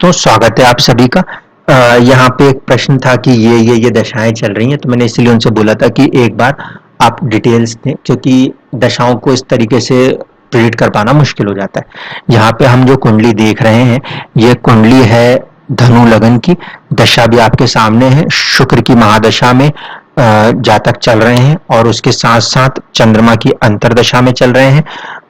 दोस्तों स्वागत है आप सभी का। यहाँ पे एक प्रश्न था कि ये दशाएं चल रही हैं, तो मैंने इसलिए उनसे बोला था कि एक बार आप डिटेल्स दें, क्योंकि दशाओं को इस तरीके से प्रेडिक्ट कर पाना मुश्किल हो जाता है। यहाँ पे हम जो कुंडली देख रहे हैं, ये कुंडली है धनु लगन की। दशा भी आपके सामने है, शुक्र की महादशा में जातक चल रहे हैं और उसके साथ साथ चंद्रमा की अंतरदशा में चल रहे हैं।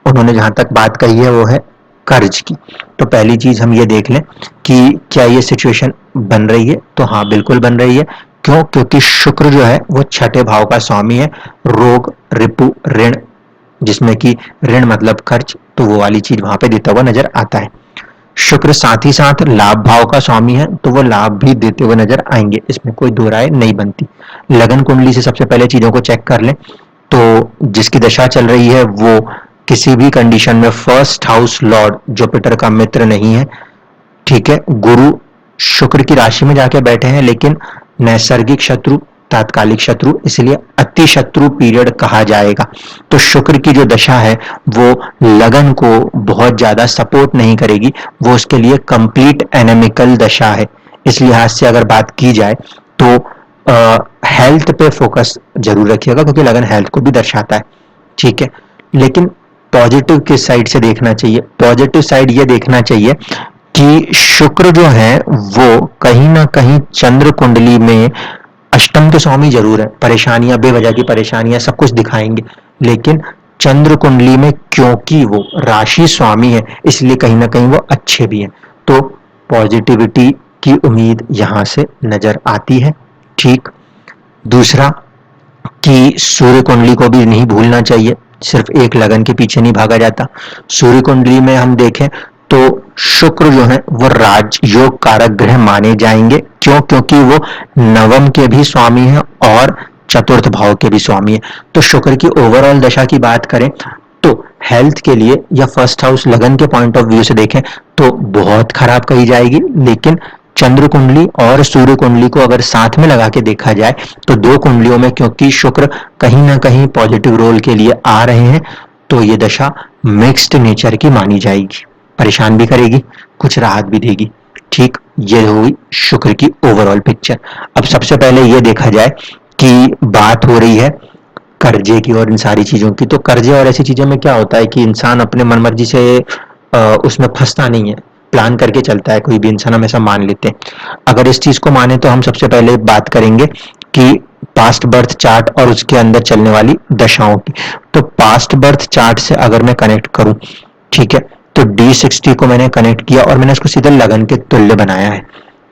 उन्होंने जहां तक बात कही है वो है कर्ज की। तो पहली चीज हम ये देख लें कि क्या ये सिचुएशन बन रही है। तो हाँ, बिल्कुल बन रही है। क्यों? क्योंकि शुक्र जो है वो छठे भाव का स्वामी है, रोग, रिपु, ऋण, जिसमें कि ऋण मतलब खर्च, तो वो वाली चीज वहां पे देता हुआ नजर आता है। शुक्र साथ ही साथ लाभ भाव का स्वामी है, तो वो लाभ भी देते हुए नजर आएंगे, इसमें कोई दो राय नहीं बनती। लगन कुंडली से सबसे पहले चीजों को चेक कर लें। तो जिसकी दशा चल रही है वो किसी भी कंडीशन में फर्स्ट हाउस लॉर्ड जुपिटर का मित्र नहीं है। ठीक है, गुरु शुक्र की राशि में जाके बैठे हैं, लेकिन नैसर्गिक शत्रु, तात्कालिक शत्रु, इसलिए अति शत्रु पीरियड कहा जाएगा। तो शुक्र की जो दशा है वो लगन को बहुत ज्यादा सपोर्ट नहीं करेगी, वो उसके लिए कंप्लीट एनेमिकल दशा है। इस लिहाज से अगर बात की जाए तो हेल्थ पे फोकस जरूर रखिएगा, क्योंकि लगन हेल्थ को भी दर्शाता है। ठीक है, लेकिन पॉजिटिव किस साइड से देखना चाहिए? पॉजिटिव साइड ये देखना चाहिए कि शुक्र जो है वो कहीं ना कहीं चंद्र कुंडली में अष्टम के स्वामी जरूर है। परेशानियां, बेवजह की परेशानियां सब कुछ दिखाएंगे, लेकिन चंद्र कुंडली में क्योंकि वो राशि स्वामी है, इसलिए कहीं ना कहीं वो अच्छे भी हैं। तो पॉजिटिविटी की उम्मीद यहां से नजर आती है। ठीक, दूसरा कि सूर्य कुंडली को भी नहीं भूलना चाहिए, सिर्फ एक लगन के पीछे नहीं भागा जाता। सूर्य कुंडली में हम देखें तो शुक्र जो है वो राजयोग कारक ग्रह माने जाएंगे। क्यों? क्योंकि वो नवम के भी स्वामी है और चतुर्थ भाव के भी स्वामी है। तो शुक्र की ओवरऑल दशा की बात करें तो हेल्थ के लिए या फर्स्ट हाउस लगन के पॉइंट ऑफ व्यू से देखें तो बहुत खराब कही जाएगी, लेकिन चंद्र कुंडली और सूर्य कुंडली को अगर साथ में लगा के देखा जाए तो दो कुंडलियों में क्योंकि शुक्र कहीं ना कहीं पॉजिटिव रोल के लिए आ रहे हैं, तो ये दशा मिक्स्ड नेचर की मानी जाएगी। परेशान भी करेगी, कुछ राहत भी देगी। ठीक, ये हुई शुक्र की ओवरऑल पिक्चर। अब सबसे पहले ये देखा जाए कि बात हो रही है कर्जे की और इन सारी चीजों की। तो कर्जे और ऐसी चीजों में क्या होता है कि इंसान अपने मनमर्जी से उसमें फंसता नहीं है, प्लान करके चलता है। कोई भी इंसान, हम ऐसा मान लेते हैं। अगर इस चीज को माने तो हम सबसे पहले बात करेंगे कि पास्ट बर्थ चार्ट और उसके अंदर चलने वाली दशाओं की। तो पास्ट बर्थ चार्ट से अगर मैं कनेक्ट करूं, ठीक है, तो D60 को मैंने कनेक्ट किया और मैंने इसको सीधे लगन के तुल्य बनाया है।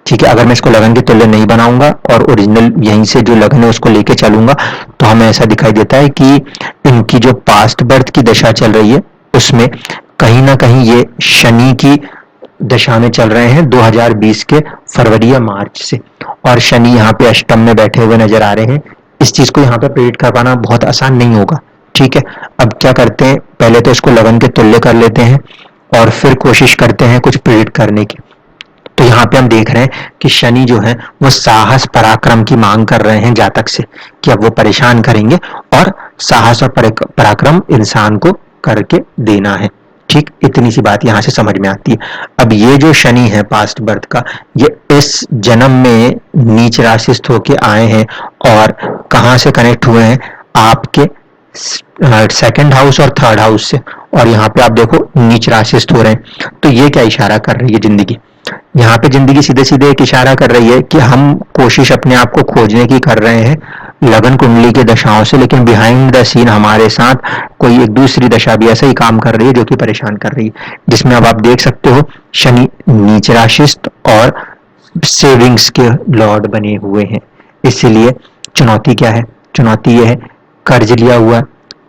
ठीक है, अगर मैं इसको लगन के तुल्य नहीं बनाऊंगा और ओरिजिनल यहीं से जो लगन है उसको लेके चलूंगा, तो हमें ऐसा दिखाई देता है कि इनकी जो पास्ट बर्थ की दशा चल रही है उसमें कहीं ना कहीं ये शनि की दशा में चल रहे हैं 2020 के फरवरी या मार्च से, और शनि यहाँ पे अष्टम में बैठे हुए नजर आ रहे हैं। इस चीज को यहाँ पे प्रेडिक्ट कर पाना बहुत आसान नहीं होगा। ठीक है, अब क्या करते हैं, पहले तो इसको लगन के तुल्य कर लेते हैं और फिर कोशिश करते हैं कुछ प्रेडिक्ट करने की। तो यहाँ पे हम देख रहे हैं कि शनि जो है वो साहस पराक्रम की मांग कर रहे हैं जातक से, कि अब वो परेशान करेंगे और साहस और पराक्रम इंसान को करके देना है। ठीक, इतनी सी बात यहां से समझ में आती है। अब ये जो शनि है पास्ट बर्थ का, ये इस जन्म में नीच राशिस्थ होके आए हैं और कहां से कनेक्ट हुए हैं? आपके सेकंड हाउस और थर्ड हाउस से, और यहाँ पे आप देखो नीच राशिस्थ हो रहे हैं। तो ये क्या इशारा कर रही है जिंदगी? यहाँ पे जिंदगी सीधे सीधे एक इशारा कर रही है कि हम कोशिश अपने आप को खोजने की कर रहे हैं लगन कुंडली के दशाओं से, लेकिन बिहाइंड द सीन हमारे साथ कोई एक दूसरी दशा भी ऐसा ही काम कर रही है जो कि परेशान कर रही है, जिसमें अब आप देख सकते हो शनि नीच राशिस्थ और सेविंग्स के लॉर्ड बने हुए हैं। इसलिए चुनौती क्या है? चुनौती यह है कर्ज लिया हुआ।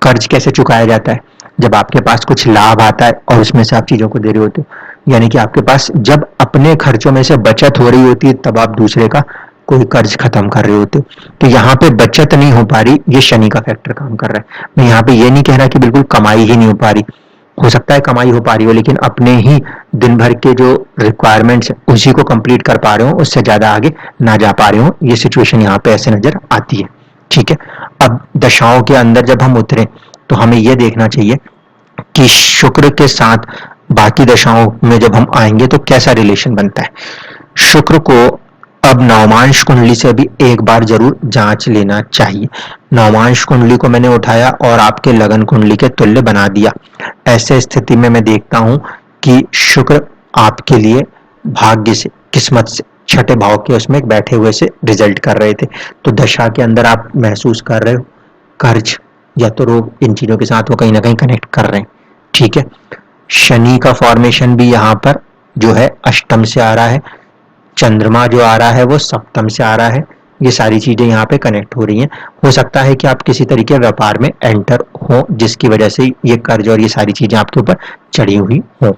कर्ज कैसे चुकाया जाता है? जब आपके पास कुछ लाभ आता है और उसमें से आप चीजों को दे रहे होते हो, यानी कि आपके पास जब अपने खर्चों में से बचत हो रही होती है तब आप दूसरे का कोई कर्ज खत्म कर रहे होते हो। तो यहाँ पे बचत नहीं हो पा रही, ये शनि का फैक्टर काम कर रहा है। मैं यहाँ पे ये नहीं कह रहा कि बिल्कुल कमाई ही नहीं हो पा रही, हो सकता है कमाई हो पा रही हो, लेकिन अपने ही दिन भर के जो रिक्वायरमेंट्स उसी को कंप्लीट कर पा रहे हो, उससे ज्यादा आगे ना जा पा रहे हो। ये सिचुएशन यहाँ पे ऐसे नजर आती है। ठीक है, अब दशाओं के अंदर जब हम उतरे तो हमें यह देखना चाहिए कि शुक्र के साथ बाकी दशाओं में जब हम आएंगे तो कैसा रिलेशन बनता है। शुक्र को अब नवमांश कुंडली से भी एक बार जरूर जांच लेना चाहिए। नवमांश कुंडली को मैंने उठाया और आपके लगन कुंडली के तुल्य बना दिया। ऐसे स्थिति में मैं देखता हूं कि शुक्र आपके लिए भाग्य से, किस्मत से, छठे भाव के उसमें बैठे हुए से रिजल्ट कर रहे थे। तो दशा के अंदर आप महसूस कर रहे हो कर्ज या तो रोग, इन चीजों के साथ वो कहीं ना कहीं कनेक्ट कर रहे हैं। ठीक है, शनि का फॉर्मेशन भी यहाँ पर जो है अष्टम से आ रहा है, चंद्रमा जो आ रहा है वो सप्तम से आ रहा है। ये सारी चीजें यहाँ पे कनेक्ट हो रही हैं। हो सकता है कि आप किसी तरीके व्यापार में एंटर हो जिसकी वजह से ये कर्ज और ये सारी चीजें आपके ऊपर चढ़ी हुई हो।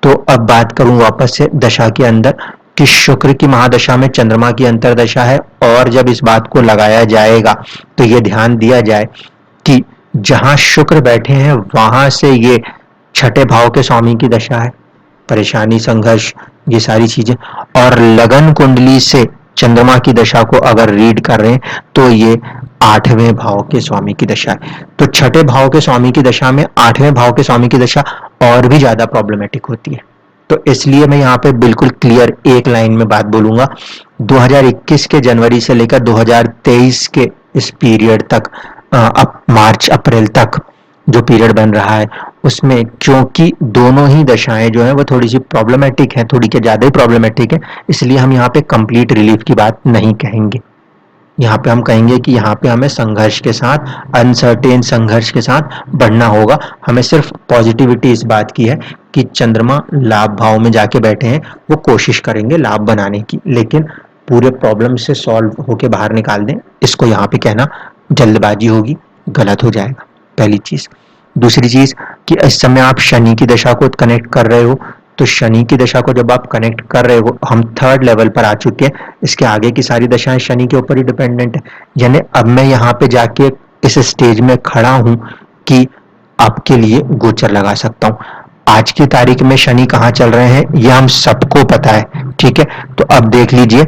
तो अब बात करूं वापस से दशा के अंदर कि शुक्र की महादशा में चंद्रमा की अंतरदशा है, और जब इस बात को लगाया जाएगा तो ये ध्यान दिया जाए कि जहां शुक्र बैठे हैं वहां से ये छठे भाव के स्वामी की दशा है, परेशानी, संघर्ष, ये सारी चीजें। और लगन कुंडली से चंद्रमा की दशा को अगर रीड कर रहे हैं तो ये आठवें भाव के स्वामी की दशा है। तो छठे भाव के स्वामी की दशा में आठवें भाव के स्वामी की दशा और भी ज्यादा प्रॉब्लमेटिक होती है। तो इसलिए मैं यहाँ पे बिल्कुल क्लियर एक लाइन में बात बोलूंगा, 2021 के जनवरी से लेकर 2023 के इस पीरियड तक, अब मार्च अप्रैल तक जो पीरियड बन रहा है उसमें क्योंकि दोनों ही दशाएं जो है वो थोड़ी सी प्रॉब्लमेटिक है, थोड़ी के ज्यादा ही प्रॉब्लमेटिक है, इसलिए हम यहाँ पे कंप्लीट रिलीफ की बात नहीं कहेंगे। यहाँ पे हम कहेंगे कि यहाँ पे हमें संघर्ष के साथ, अनसर्टेन संघर्ष के साथ बढ़ना होगा। हमें सिर्फ पॉजिटिविटी इस बात की है कि चंद्रमा लाभ भाव में जाके बैठे हैं, वो कोशिश करेंगे लाभ बनाने की, लेकिन पूरे प्रॉब्लम से सॉल्व होके बाहर निकाल दें, इसको यहाँ पे कहना जल्दबाजी होगी, गलत हो जाएगा, पहली चीज। दूसरी चीज कि इस समय आप शनि की दशा को कनेक्ट कर रहे हो, तो शनि की दशा को जब आप कनेक्ट कर रहे हो, हम थर्ड लेवल पर आ चुके हैं, इसके आगे की सारी दशाएं शनि के ऊपर ही डिपेंडेंट है। यानी अब मैं यहाँ पे जाके इस स्टेज में खड़ा हूं कि आपके लिए गोचर लगा सकता हूं। आज की तारीख में शनि कहाँ चल रहे हैं ये हम सबको पता है, ठीक है। तो अब देख लीजिए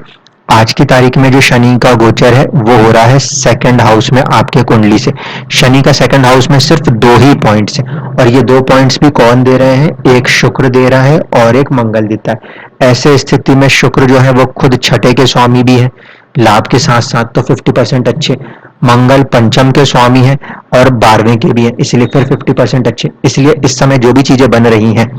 आज की तारीख में जो शनि का गोचर है वो हो रहा है सेकंड हाउस में आपके कुंडली से। शनि का सेकंड हाउस में सिर्फ 2 ही पॉइंट्स हैं, और ये 2 पॉइंट्स भी कौन दे रहे हैं, एक शुक्र दे रहा है और एक मंगल देता है। ऐसे स्थिति में शुक्र जो है वो खुद छठे के स्वामी भी है, लाभ के साथ साथ तो 50% अच्छे, मंगल पंचम के स्वामी है और 12वें के भी है, इसलिए फिर 50% अच्छे। इसलिए इस समय जो भी चीजें बन रही हैं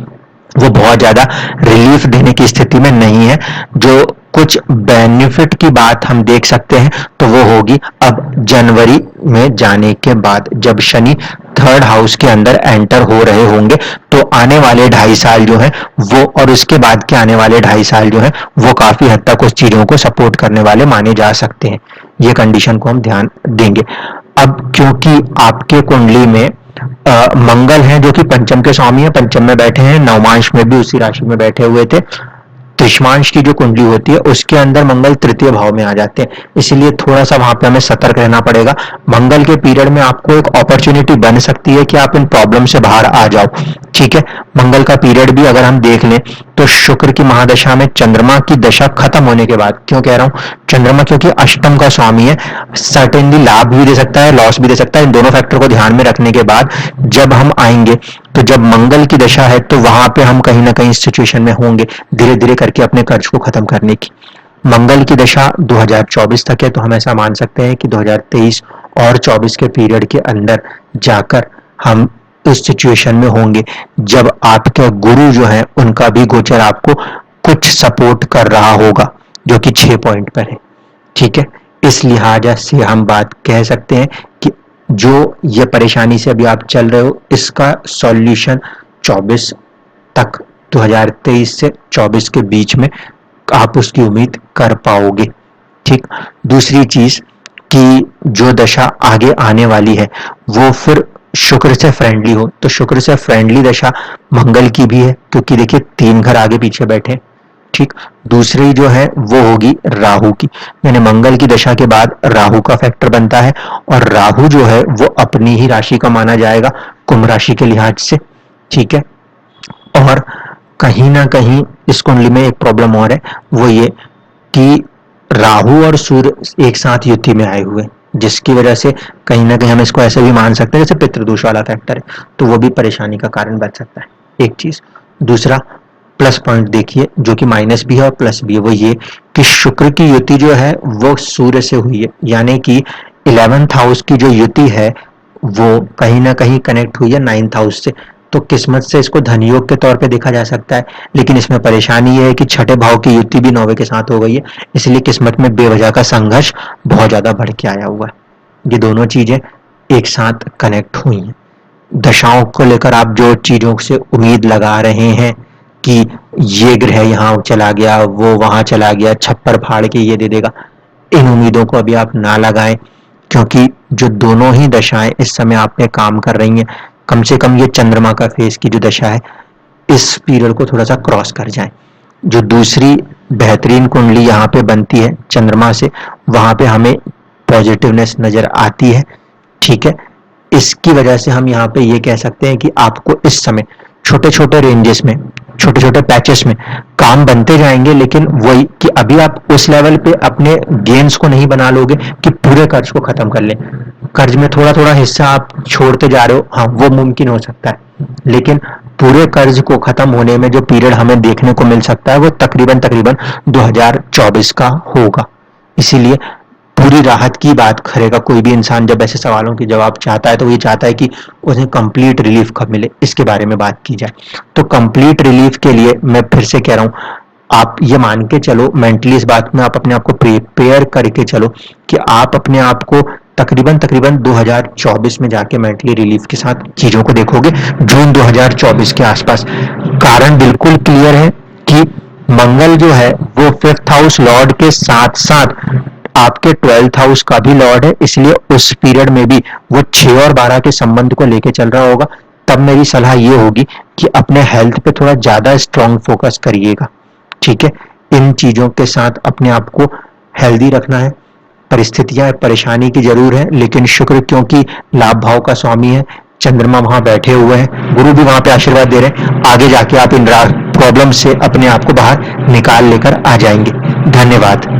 वो बहुत ज्यादा रिलीफ देने की स्थिति में नहीं है। जो कुछ बेनिफिट की बात हम देख सकते हैं तो वो होगी अब जनवरी में जाने के बाद, जब शनि थर्ड हाउस के अंदर एंटर हो रहे होंगे, तो आने वाले 2.5 साल जो है वो, और उसके बाद के आने वाले 2.5 साल जो है वो काफी हद तक उस चीजों को सपोर्ट करने वाले माने जा सकते हैं। ये कंडीशन को हम ध्यान देंगे। अब क्योंकि आपके कुंडली में मंगल है जो कि पंचम के स्वामी है, पंचम में बैठे हैं, नवमांश में भी उसी राशि में बैठे हुए थे, त्रिशमांश की जो कुंडली होती है उसके अंदर मंगल तृतीय भाव में आ जाते हैं, इसलिए थोड़ा सा वहां पे हमें सतर्क रहना पड़ेगा। मंगल के पीरियड में आपको एक अपॉर्चुनिटी बन सकती है कि आप इन प्रॉब्लम से बाहर आ जाओ, ठीक है। मंगल का पीरियड भी अगर हम देख लें तो शुक्र की महादशा में चंद्रमा की दशा खत्म होने के बाद, क्यों कह रहा हूं, चंद्रमा क्योंकि अष्टम का स्वामी है, सर्टेनली लाभ भी दे सकता है, लॉस भी दे सकता है। इन दोनों फैक्टर को ध्यान में रखने के बाद जब हम आएंगे तो जब मंगल की दशा है तो वहां पे हम कहीं ना कहीं सिचुएशन में होंगे धीरे धीरे करके अपने कर्ज को खत्म करने की। मंगल की दशा 2024 तक है, तो हम ऐसा मान सकते हैं कि 2023 और 24 के पीरियड के अंदर जाकर हम इस सिचुएशन में होंगे जब आपके गुरु जो है उनका भी गोचर आपको कुछ सपोर्ट कर रहा होगा, जो कि 6 पॉइंट पर है, ठीक है। इस लिहाजा से हम बात कह सकते हैं कि जो ये परेशानी से अभी आप चल रहे हो इसका सॉल्यूशन 24 तक, 2023 से 24 के बीच में आप उसकी उम्मीद कर पाओगे, ठीक। दूसरी चीज कि जो दशा आगे आने वाली है वो फिर शुक्र से फ्रेंडली हो, तो शुक्र से फ्रेंडली दशा मंगल की भी है, क्योंकि देखिए 3 घर आगे पीछे बैठे, ठीक। दूसरी जो है वो होगी राहु की, यानी मंगल की दशा के बाद राहु का फैक्टर बनता है, और राहु जो है वो अपनी ही राशि का माना जाएगा कुंभ राशि के लिहाज से, ठीक है। और कहीं ना कहीं इस कुंडली में एक प्रॉब्लम और है, वो ये कि राहु और सूर्य एक साथ युति में आए हुए, जिसकी वजह से कहीं ना कहीं हम इसको ऐसे भी मान सकते हैं जैसे पितृदोष वाला फैक्टर है, तो वो भी परेशानी का कारण बन सकता है, एक चीज। दूसरा प्लस पॉइंट देखिए जो कि माइनस भी है और प्लस भी है, वो ये कि शुक्र की युति जो है वो सूर्य से हुई है, यानी कि 11th हाउस की जो युति है वो कहीं ना कहीं कनेक्ट हुई है 9th हाउस से। तो किस्मत से इसको धनयोग के तौर पे देखा जा सकता है, लेकिन इसमें परेशानी ये है कि छठे भाव की युति भी 9वें के साथ हो गई है, इसलिए किस्मत में बेवजह का संघर्ष बहुत ज्यादा बढ़ के आया हुआ है। ये दोनों चीजें एक साथ कनेक्ट हुई हैं। दशाओं को लेकर आप जो चीजों से उम्मीद लगा रहे हैं कि ये ग्रह यहाँ चला गया, वो वहां चला गया, छप्पर फाड़ के ये दे देगा, इन उम्मीदों को अभी आप ना लगाएं, क्योंकि जो दोनों ही दशाएं इस समय आप पे काम कर रही हैं, कम से कम ये चंद्रमा का फेस की जो दशा है इस पीरियड को थोड़ा सा क्रॉस कर जाए। जो दूसरी बेहतरीन कुंडली यहाँ पे बनती है चंद्रमा से, वहां पे हमें पॉजिटिवनेस नजर आती है, ठीक है। इसकी वजह से हम यहाँ पे ये कह सकते हैं कि आपको इस समय छोटे छोटे रेंजेस में, छोटे छोटे पैचेस में काम बनते जाएंगे, लेकिन वही कि अभी आप उस लेवल पे अपने गेन्स को नहीं बना लोगे कि पूरे कर्ज को खत्म कर लें। कर्ज में थोड़ा थोड़ा हिस्सा आप छोड़ते जा रहे हो, हाँ वो मुमकिन हो सकता है, लेकिन पूरे कर्ज को खत्म होने में जो पीरियड हमें देखने को मिल सकता है वो तकरीबन तकरीबन 2024 का होगा। इसीलिए पूरी राहत की बात करेगा कोई भी इंसान जब ऐसे सवालों के जवाब चाहता है, तो ये चाहता है कि उन्हें कंप्लीट रिलीफ कब मिले, इसके बारे में बात की जाए। तो कंप्लीट रिलीफ के लिए मैं फिर से कह रहा हूं, आप ये मान के चलो मेंटली, इस बात में आप अपने आप को प्रिपेयर करके चलो कि आप अपने आप को तकरीबन तकरीबन 2024 में जाके मेंटली रिलीफ के साथ चीजों को देखोगे, जून 2024 के आसपास। कारण बिल्कुल क्लियर है कि मंगल जो है वो 5th हाउस लॉर्ड के साथ साथ आपके 12th हाउस का भी लॉर्ड है, इसलिए उस पीरियड में भी वो 6 और 12 के संबंध को लेके चल रहा होगा। तब मेरी सलाह ये होगी कि अपने हेल्थ पे थोड़ा ज्यादा स्ट्रॉन्ग फोकस करिएगा, ठीक है। इन चीजों के साथ अपने आप को हेल्दी रखना है। परिस्थितियां परेशानी की जरूर है, लेकिन शुक्र क्योंकि लाभ भाव का स्वामी है, चंद्रमा वहां बैठे हुए हैं, गुरु भी वहां पे आशीर्वाद दे रहे हैं, आगे जाके आप इन प्रॉब्लम से अपने आप को बाहर निकाल लेकर आ जाएंगे। धन्यवाद।